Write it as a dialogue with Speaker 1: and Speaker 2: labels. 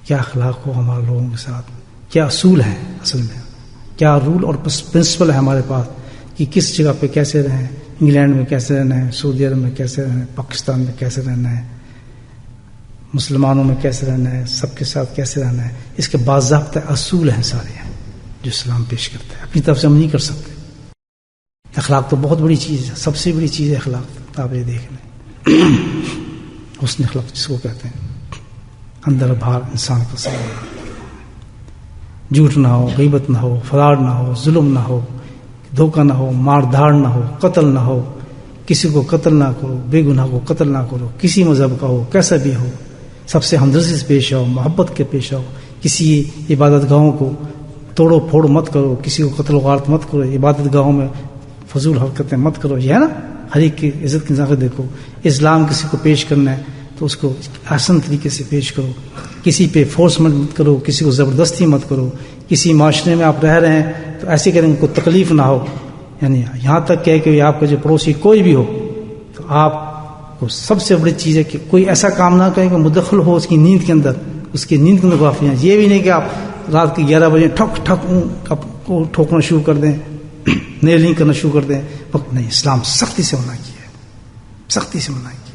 Speaker 1: کیا اخلاق ہو ہمارے لوگوں کے ساتھ، کیا اصول ہیں، اصل میں کیا رول اور پرنسپل ہے ہمارے پاس کہ کس جگہ پہ کیسے رہیں، انگلینڈ میں کیسے رہنا ہے، سعودی عرب میں کیسے رہنا ہے، پاکستان میں کیسے رہنا ہے، مسلمانوں میں کیسے رہنا ہے، سب کے ساتھ کیسے رہنا ہے. اس کے باضابطہ اصول ہیں سارے ہیں جو اسلام پیش کرتا ہے. اپنی طرف سے ہم نہیں کر سکتے. اخلاق تو بہت بڑی چیز ہے، سب سے بڑی چیز ہے اخلاق. آپ یہ دیکھ لیں حسن اخلاق جس کو کہتے ہیں، اندر باہر انسان کا صحیح، جھوٹ نہ ہو، غیبت نہ ہو، فراڈ نہ ہو، ظلم نہ ہو، دھوکہ نہ ہو، مار دھاڑ نہ ہو، قتل نہ ہو، کسی کو قتل نہ کرو، بے گناہ کو قتل نہ کرو، کسی مذہب کا ہو کیسا بھی ہو، سب سے ہمدردی سے پیش آؤ، محبت کے پیش آؤ. کسی عبادت گاہوں کو توڑو پھوڑ مت کرو، کسی کو قتل و غارت مت کرو، عبادت گاہوں میں فضول حرکتیں مت کرو. یہ ہے نا، ہر ایک کی عزت کی نظر سے دیکھو. اسلام کسی کو پیش کرنا ہے تو اس کو آسان طریقے سے پیش کرو. کسی پہ فورسمنٹ مت کرو، کسی کو زبردستی مت کرو. کسی معاشرے میں آپ رہ رہے ہیں تو ایسے کریں کہ کوئی تکلیف نہ ہو. یعنی یہاں تک کہ آپ کا جو پڑوسی کوئی بھی ہو تو آپ کو سب سے بڑی چیز ہے کہ کوئی ایسا کام نہ کریں کہ مدخل ہو اس کی نیند کے اندر، اس کی نیند کے اندر غافل ہیں. یہ بھی نہیں کہ آپ رات کے 11 بجے ٹھک ٹھک کو ٹھوکنا شروع کر دیں، نیلنگ کرنا شروع کر دیں. نہیں، اسلام سختی سے منع کیا ہے، سختی سے منع کیا.